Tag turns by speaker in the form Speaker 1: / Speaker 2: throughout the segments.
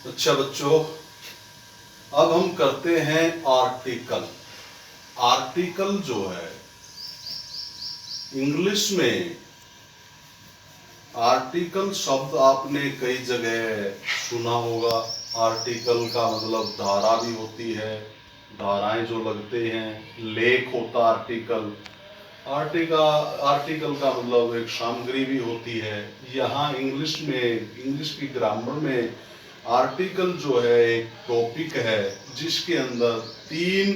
Speaker 1: अच्छा बच्चों, अब हम करते हैं आर्टिकल। आर्टिकल जो है इंग्लिश में, आर्टिकल शब्द आपने कई जगह सुना होगा। आर्टिकल का मतलब धारा भी होती है, धाराएं जो लगते हैं, लेख होता आर्टिकल। आर्टिकल का मतलब एक सामग्री भी होती है। यहाँ इंग्लिश में, इंग्लिश की ग्रामर में आर्टिकल जो है एक टॉपिक है जिसके अंदर तीन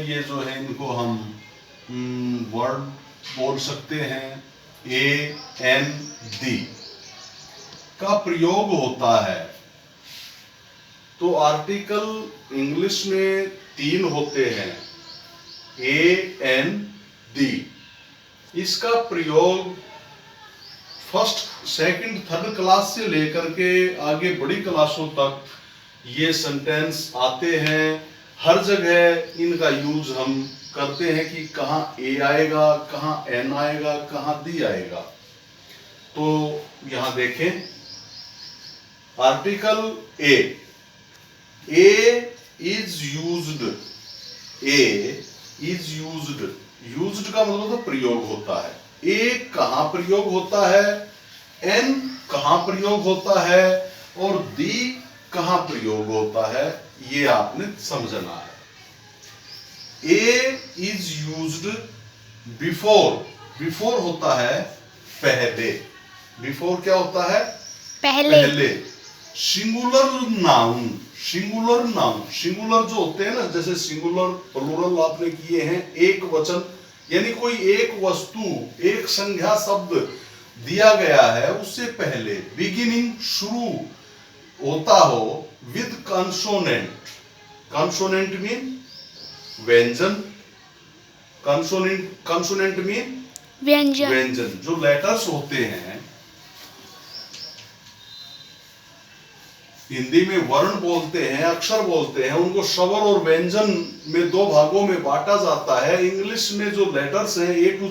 Speaker 1: ये जो है इनको हम वर्ड बोल सकते हैं। ए एन डी का प्रयोग होता है। तो आर्टिकल इंग्लिश में तीन होते हैं, ए एन डी। इसका प्रयोग फर्स्ट, सेकंड, थर्ड क्लास से लेकर के आगे बड़ी क्लासों तक ये सेंटेंस आते हैं। हर जगह इनका यूज हम करते हैं कि कहाँ ए आएगा, कहाँ एन आएगा, कहाँ डी आएगा। तो यहां देखें, article a is used. A is used, used का मतलब तो प्रयोग होता है। ए कहां प्रयोग होता है, एन कहां प्रयोग होता है और डी कहां प्रयोग होता है, ये आपने समझना है। ए इज यूज्ड बिफोर। बिफोर होता है पहले। बिफोर क्या होता है, पहले। Singular noun, singular noun, singular जो होते हैं ना, जैसे सिंगुलर प्लूरल आपने किए हैं, एक वचन, यानी कोई एक वस्तु, एक संज्ञा शब्द दिया गया है, उससे पहले बिगिनिंग, शुरू होता हो विद कंसोनेंट। कंसोनेंट मीन व्यंजन, कंसोनेंट मीन
Speaker 2: व्यंजन।
Speaker 1: व्यंजन। जो लेटर्स होते हैं, हिंदी में वर्ण बोलते हैं, अक्षर बोलते हैं, उनको स्वर और व्यंजन में दो भागों में बांटा जाता है। इंग्लिश में जो लेटर्स हैं ए टू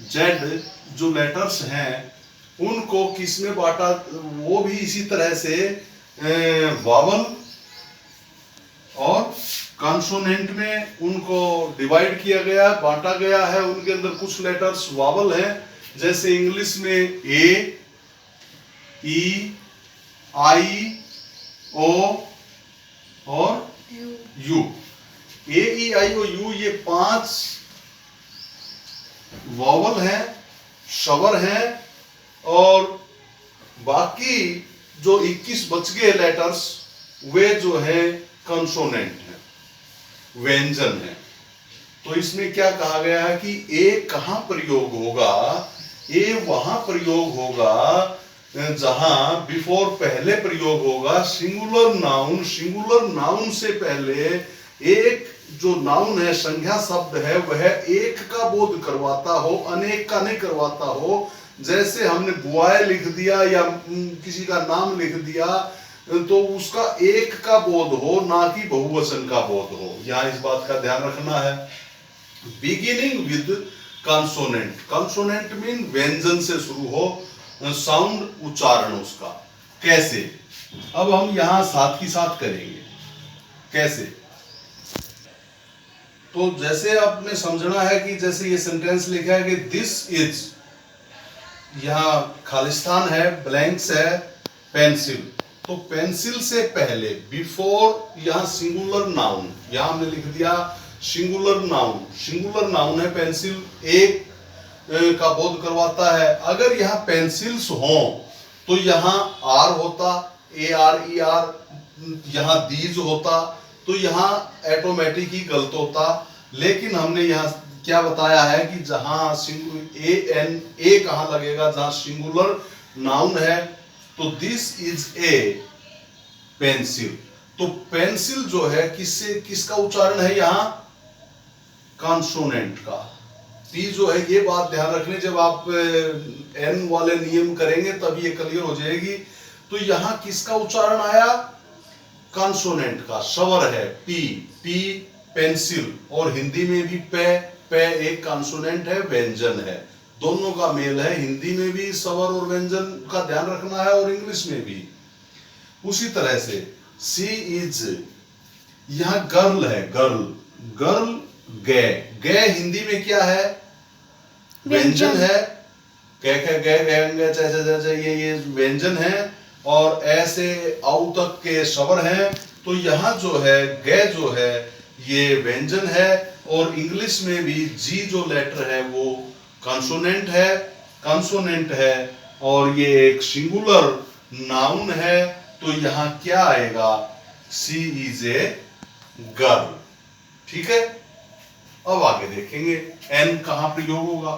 Speaker 1: जेड जो लेटर्स हैं, उनको किस में बांटा, वो भी इसी तरह से वावल और कॉन्सोनेंट में उनको डिवाइड किया गया, बांटा गया है। उनके अंदर कुछ लेटर्स वावल हैं, जैसे इंग्लिश में ए, ई, आई, ओ और you. A, E, I, O, you, ये 5 वॉवल हैं, स्वर हैं, और बाकी जो 21 बच गए लेटर्स, वे जो है कंसोनेंट है, व्यंजन है। तो इसमें क्या कहा गया है कि ए कहां प्रयोग होगा, ए वहां प्रयोग होगा जहां बिफोर पहले प्रयोग होगा। सिंगुलर नाउन, सिंगुलर नाउन से पहले एक जो नाउन है, संज्ञा शब्द है, वह एक का बोध करवाता हो, अनेक का नहीं करवाता हो। जैसे हमने बुआए लिख दिया या किसी का नाम लिख दिया, तो उसका एक का बोध हो, ना कि बहुवचन का बोध हो। यहां इस बात का ध्यान रखना है। Beginning with consonant, consonant mean व्यंजन से शुरू हो, साउंड, उच्चारण उसका। कैसे, अब हम यहां साथ ही साथ करेंगे कैसे। तो जैसे आपने समझना है कि जैसे ये सेंटेंस लिखा है कि दिस इज, यहां खालिस्तान है, ब्लैंक्स है, पेंसिल। तो पेंसिल से पहले बिफोर, यहां सिंगुलर नाउन, यहां हमने लिख दिया सिंगुलर नाउन। सिंगुलर नाउन है पेंसिल, एक का बोध करवाता है। अगर यहाँ पेंसिल्स हो तो यहाँ आर होता, ए आर ई आर, यहाँ दीज होता, तो यहाँ ऑटोमेटिक ही गलत होता। लेकिन हमने यहाँ क्या बताया है कि जहां ए एन, ए कहां लगेगा, जहां सिंगुलर नाउन है, तो दिस इज ए पेंसिल। तो पेंसिल जो है किससे, किसका उच्चारण है यहाँ, कॉन्सोनेंट का। पी जो है, ये बात ध्यान रखनी, जब आप एन वाले नियम करेंगे तब ये क्लियर हो जाएगी। तो यहां किसका उच्चारण आया, कॉन्सोनेंट का, स्वर है पी, पेंसिल। और हिंदी में भी पे, पे एक कॉन्सोनेंट है, व्यंजन है। दोनों का मेल है। हिंदी में भी स्वर और व्यंजन का ध्यान रखना है और इंग्लिश में भी। उसी तरह से शी इज, यहां गर्ल है, गर्ल, गर्ल गे, गे हिंदी में क्या है? व्यंजन है। कह कह गे गए चे ये व्यंजन है और ऐसे औ तक के स्वर हैं। तो यहाँ जो है गे जो है ये व्यंजन है और इंग्लिश में भी जी जो लेटर है वो कंसोनेंट है, कंसोनेंट है और ये एक सिंगुलर नाउन है। तो यहाँ क्या आएगा? She is a girl. ठीक है, अब आगे देखेंगे एन कहां प्रयोग होगा।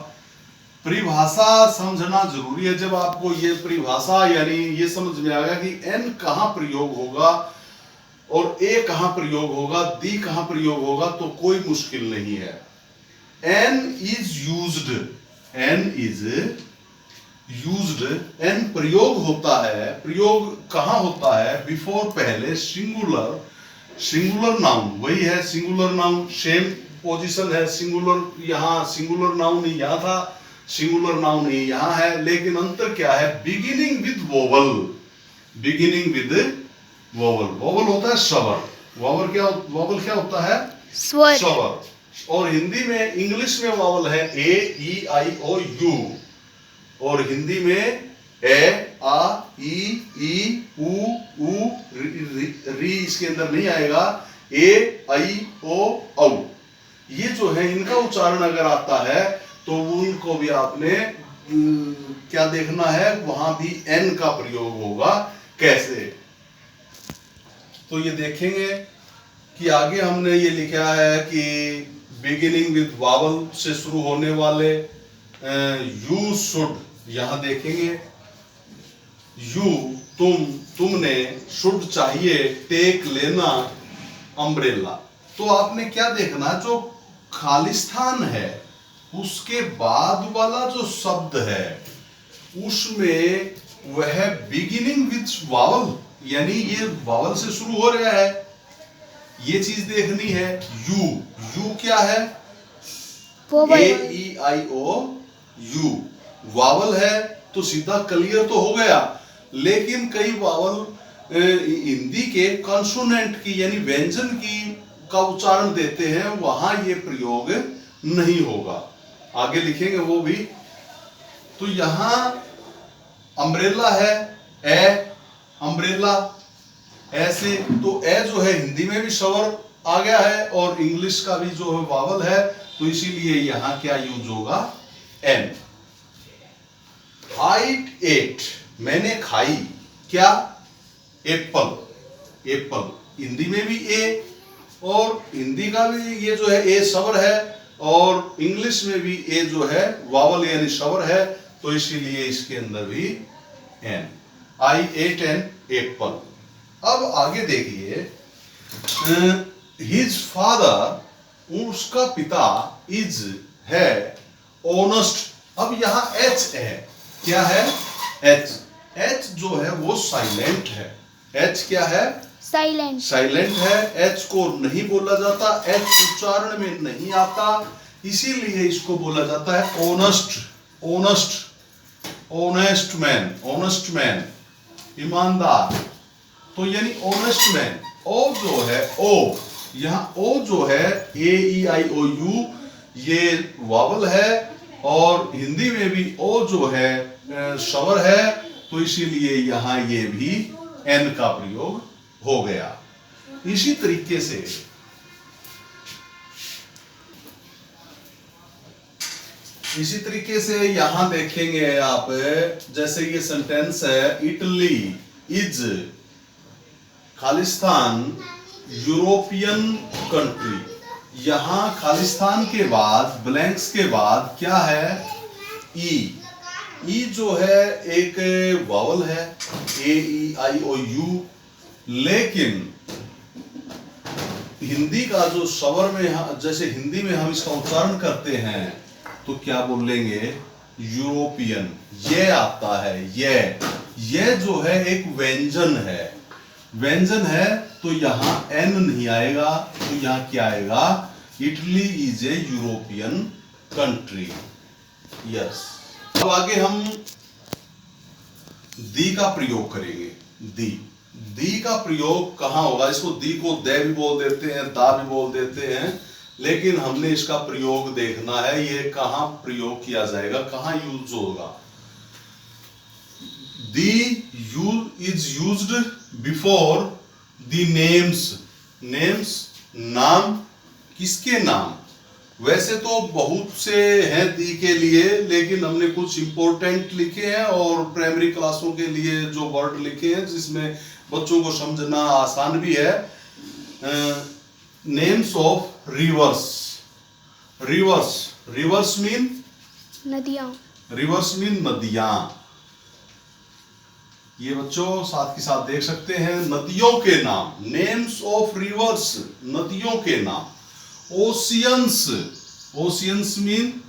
Speaker 1: परिभाषा समझना जरूरी है। जब आपको ये परिभाषा यानी ये समझ में आ गया कि एन कहां प्रयोग होगा और ए कहां प्रयोग होगा, दी कहां प्रयोग होगा, तो कोई मुश्किल नहीं है। An is used, an is used, an प्रयोग होता है। प्रयोग कहां होता है? बिफोर, पहले, सिंगुलर, सिंगुलर नाउन, वही है सिंगुलर नाउन, सेम पोजीशन है। सिंगुलर यहाँ सिंगुलर नाउन ही यहाँ था, सिंगुलर नाउन ही यहाँ है, लेकिन अंतर क्या है? Beginning with vowel, beginning with vowel. Vowel होता है स्वर, वोवल क्या होता है?
Speaker 2: स्वर।
Speaker 1: स्वर। और हिंदी में, इंग्लिश में वोवल है ए, ई, आई, ओ, यू, और हिंदी में ए, आ, ई, उ, री इसके अंदर नहीं आएगा। ए, आई, ओ, औ, ये जो है इनका उच्चारण अगर आता है तो उनको भी आपने क्या देखना है? वहां भी एन का प्रयोग होगा। कैसे? तो ये देखेंगे कि आगे हमने ये लिखा है कि बिगिनिंग विद वावल से शुरू होने वाले यू शुड, यहां देखेंगे यू तुम, तुमने, शुड चाहिए, टेक लेना, अम्ब्रेला। तो आपने क्या देखना? जो खालिस्तान है उसके बाद वाला जो शब्द है उसमें वह बिगिनिंग विद वावल, यानी ये वावल से शुरू हो रहा है, ये चीज देखनी है। यू, यू क्या है? ए, ई, आई, ओ, यू, वावल है तो सीधा क्लियर तो हो गया। लेकिन कई वावल हिंदी के कंसोनेंट की यानी व्यंजन की का उच्चारण देते हैं, वहां ये प्रयोग नहीं होगा। आगे लिखेंगे वो भी। तो यहां अम्ब्रेला है, ए, अम्ब्रेला, ऐसे। तो ए जो है हिंदी में भी स्वर आ गया है और इंग्लिश का भी जो है वावल है, तो इसीलिए यहां क्या यूज होगा? एन। I ate, मैंने खाई, क्या? एप्पल, एप्पल, हिंदी में भी ए और हिंदी का भी ये जो है ए स्वर है और इंग्लिश में भी ए जो है वावल यानी स्वर है, तो इसीलिए इसके अंदर भी N. I eight an apple. अब आगे देखिए, हिज फादर, उसका पिता, इज है, ऑनेस्ट। अब यहां एच है, क्या है? एच, एच जो है वो साइलेंट है। एच क्या है?
Speaker 2: साइलेंट,
Speaker 1: साइलेंट है। एच को नहीं बोला जाता, एच उच्चारण में नहीं आता, इसीलिए इसको बोला जाता है honest, honest, honest man, honest man, ईमानदार। तो यानी ऑनेस्ट मैन। ओ जो है, ओ, यहां ओ जो है ए, ई, आई, ओ, यू, ये वावल है और हिंदी में भी ओ जो है स्वर है, तो इसीलिए यहां ये भी एन का प्रयोग हो गया। इसी तरीके से यहां देखेंगे आप, जैसे ये सेंटेंस है, Italy is, Khalistan European country. यहां खालिस्तान के बाद, ब्लैंक्स के बाद क्या है? ई। ई जो है एक वावल है, ए, ई, आई, ओ, यू, लेकिन हिंदी का जो स्वर में, जैसे हिंदी में हम इसका उच्चारण करते हैं तो क्या बोलेंगे? यूरोपियन, ये आता है, ये जो है एक व्यंजन है, व्यंजन है, तो यहां एन नहीं आएगा, तो यहां क्या आएगा? Italy is a European country. Yes. अब आगे हम दी का प्रयोग करेंगे। दी का प्रयोग कहाँ होगा? इसको दी को दे भी बोल देते हैं, दा भी बोल देते हैं, लेकिन हमने इसका प्रयोग देखना है, ये कहाँ प्रयोग किया जाएगा, कहाँ यूज होगा। The is used before the names, नाम, किसके नाम? वैसे तो बहुत से हैं दी के लिए, लेकिन हमने कुछ इंपॉर्टेंट लिखे हैं और प्राइमरी क्लासों के लिए जो वर्ड लिखे हैं जिसमें बच्चों को समझना आसान भी है। नेम्स ऑफ रिवर्स मीन नदियां। ये बच्चों साथ के साथ देख सकते हैं, नदियों के नाम, नेम्स ऑफ रिवर्स, नदियों के नाम। ओशियंस मीन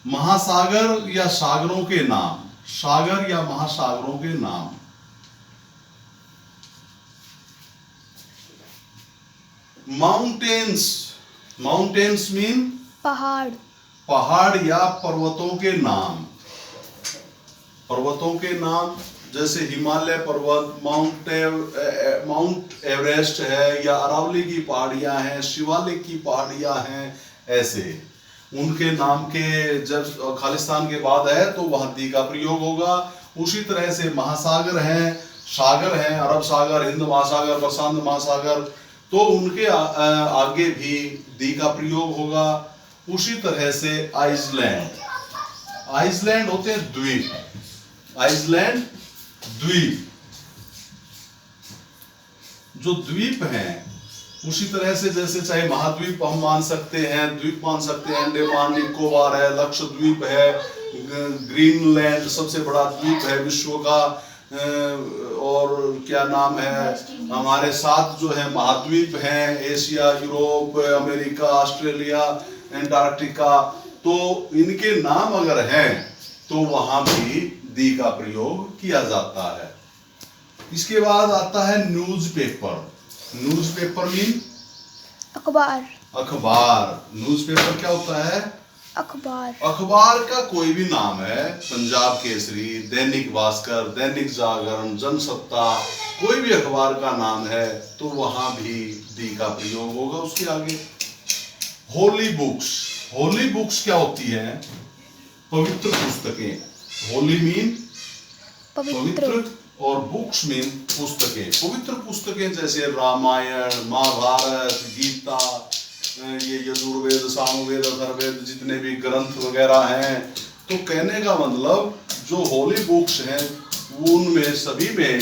Speaker 1: महासागर या सागरों के नाम, सागर या महासागरों के नाम। माउंटेन्स मीन पहाड़ या पर्वतों के नाम, पर्वतों के नाम, जैसे हिमालय पर्वत, माउंट एवरेस्ट है, या अरावली की पहाड़ियां हैं, शिवालिक की पहाड़ियां हैं, ऐसे उनके नाम के जब खालिस्तान के बाद है तो वहां दी का प्रयोग होगा। उसी तरह से महासागर हैं, सागर हैं, अरब सागर, हिंद महासागर, प्रशांत महासागर, तो उनके आगे भी दी का प्रयोग होगा। उसी तरह से आइसलैंड होते हैं द्वीप, आइसलैंड द्वीप, जो द्वीप हैं, उसी तरह से जैसे चाहे महाद्वीप हम मान सकते हैं, द्वीप मान सकते हैं, अंडमान निकोबार है, लक्षद्वीप है, ग्रीनलैंड सबसे बड़ा द्वीप है विश्व का, और क्या नाम है, हमारे साथ जो है महाद्वीप हैं, Asia, Europe, America, Australia, Antarctica, तो इनके नाम अगर हैं तो वहां भी दी का प्रयोग किया जाता है। इसके बाद आता है न्यूज़पेपर मीन अखबार। न्यूज़पेपर क्या होता है? अखबार का कोई भी नाम है, पंजाब केसरी, दैनिक भास्कर, दैनिक जागरण, जनसत्ता, कोई भी अखबार का नाम है तो वहां भी दी का प्रयोग होगा। उसके आगे होली बुक्स क्या होती है? पवित्र पुस्तकें। होली मीन पवित्र और बुक्स मीन पुस्तकें। पवित्र पुस्तकें जैसे रामायण, महाभारत, गीता, ये यजुर्वेद, सामवेद, अथर्ववेद, जितने भी ग्रंथ वगैरह हैं, तो कहने का मतलब जो होली बुक्स हैं उनमें सभी में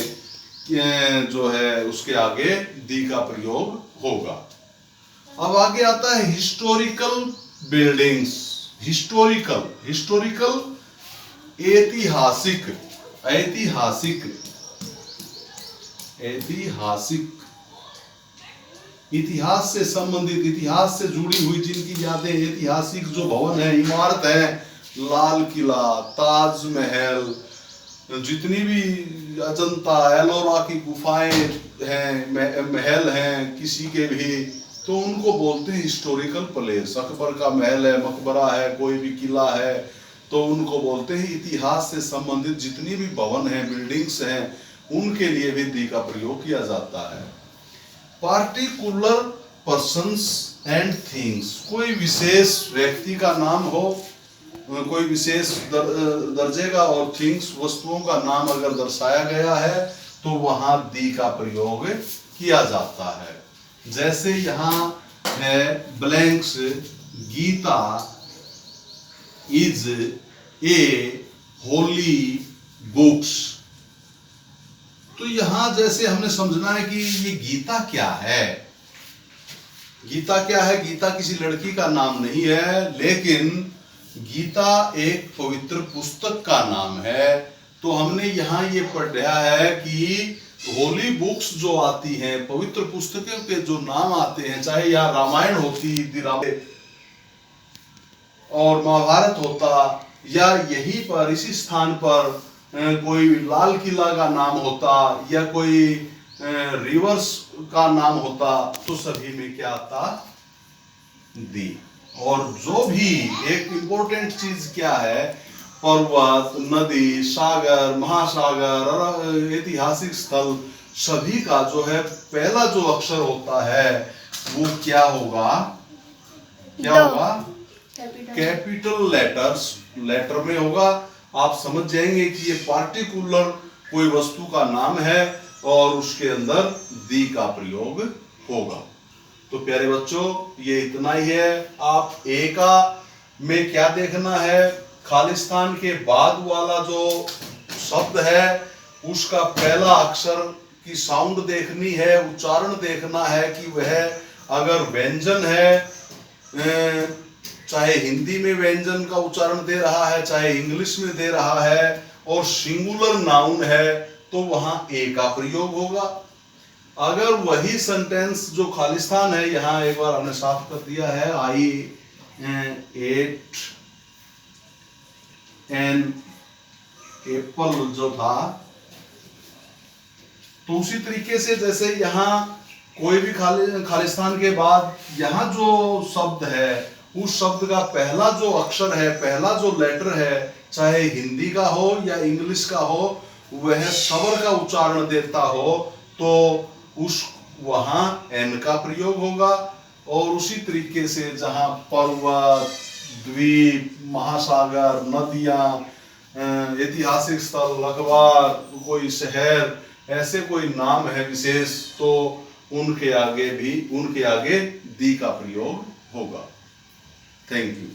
Speaker 1: जो है उसके आगे दी का प्रयोग होगा। अब आगे आता है हिस्टोरिकल बिल्डिंग्स। हिस्टोरिकल ऐतिहासिक, इतिहास से संबंधित, इतिहास से जुड़ी हुई जिनकी यादें, ऐतिहासिक जो भवन है, इमारत है, लाल किला, ताजमहल, जितनी भी अजंता, एलोरा की गुफाएं हैं, महल हैं किसी के भी, तो उनको बोलते हैं हिस्टोरिकल प्लेस। अकबर का महल है, मकबरा है, कोई भी किला है, तो उनको बोलते हैं इतिहास से संबंधित जितनी भी भवन हैं, बिल्डिंग्स हैं, उनके लिए भी दी का प्रयोग किया जाता है। पार्टिकुलर पर्सन्स एंड थिंग्स, कोई विशेष व्यक्ति का नाम हो, कोई विशेष दर्जे का, और थिंग्स वस्तुओं का नाम अगर दर्शाया गया है तो वहां दी का प्रयोग किया जाता है। जैसे यहाँ है blanks, Gita is a holy books. तो यहां जैसे हमने समझना है कि ये गीता क्या है। गीता किसी लड़की का नाम नहीं है, लेकिन गीता एक पवित्र पुस्तक का नाम है। तो हमने यहाँ ये पढ़ा है कि होली बुक्स जो आती हैं, पवित्र पुस्तकों के जो नाम आते हैं, चाहे यहाँ रामायण होती और महाभारत होता, या यहीं पर इसी स्थान पर कोई लाल किला का नाम होता, या कोई रिवर्स का नाम होता, तो सभी में क्या आता? दी। और जो भी एक इम्पोर्टेंट चीज क्या है, पर्वत, नदी, सागर, महासागर और ऐतिहासिक स्थल, सभी का जो है पहला जो अक्षर होता है वो क्या होगा, क्या होगा, कैपिटल लेटर में होगा। आप समझ जाएंगे कि ये पार्टिकुलर कोई वस्तु का नाम है और उसके अंदर दी का प्रयोग होगा। तो प्यारे बच्चों, ये इतना ही है। आप ए का में क्या देखना है, खालिस्तान के बाद वाला जो शब्द है उसका पहला अक्षर की साउंड देखनी है, उच्चारण देखना है कि वह अगर व्यंजन है, चाहे हिंदी में व्यंजन का उच्चारण दे रहा है, चाहे इंग्लिश में दे रहा है, और सिंगुलर नाउन है तो वहां ए का प्रयोग होगा। अगर वही सेंटेंस जो खालिस्तान है, यहां एक बार हमने साफ कर दिया है, आई एट एन एप्पल जो था, तो उसी तरीके से जैसे यहां कोई भी खालिस्तान के बाद यहां जो शब्द है उस शब्द का पहला जो अक्षर है, पहला जो लेटर है, चाहे हिंदी का हो या इंग्लिश का हो, वह स्वर का उच्चारण देता हो तो उस वहां एन का प्रयोग होगा। और उसी तरीके से जहां पर्वत, द्वीप, महासागर, नदियां, ऐतिहासिक स्थल, अखबार, कोई शहर, ऐसे कोई नाम है विशेष, तो उनके आगे दी का प्रयोग होगा। Thank you.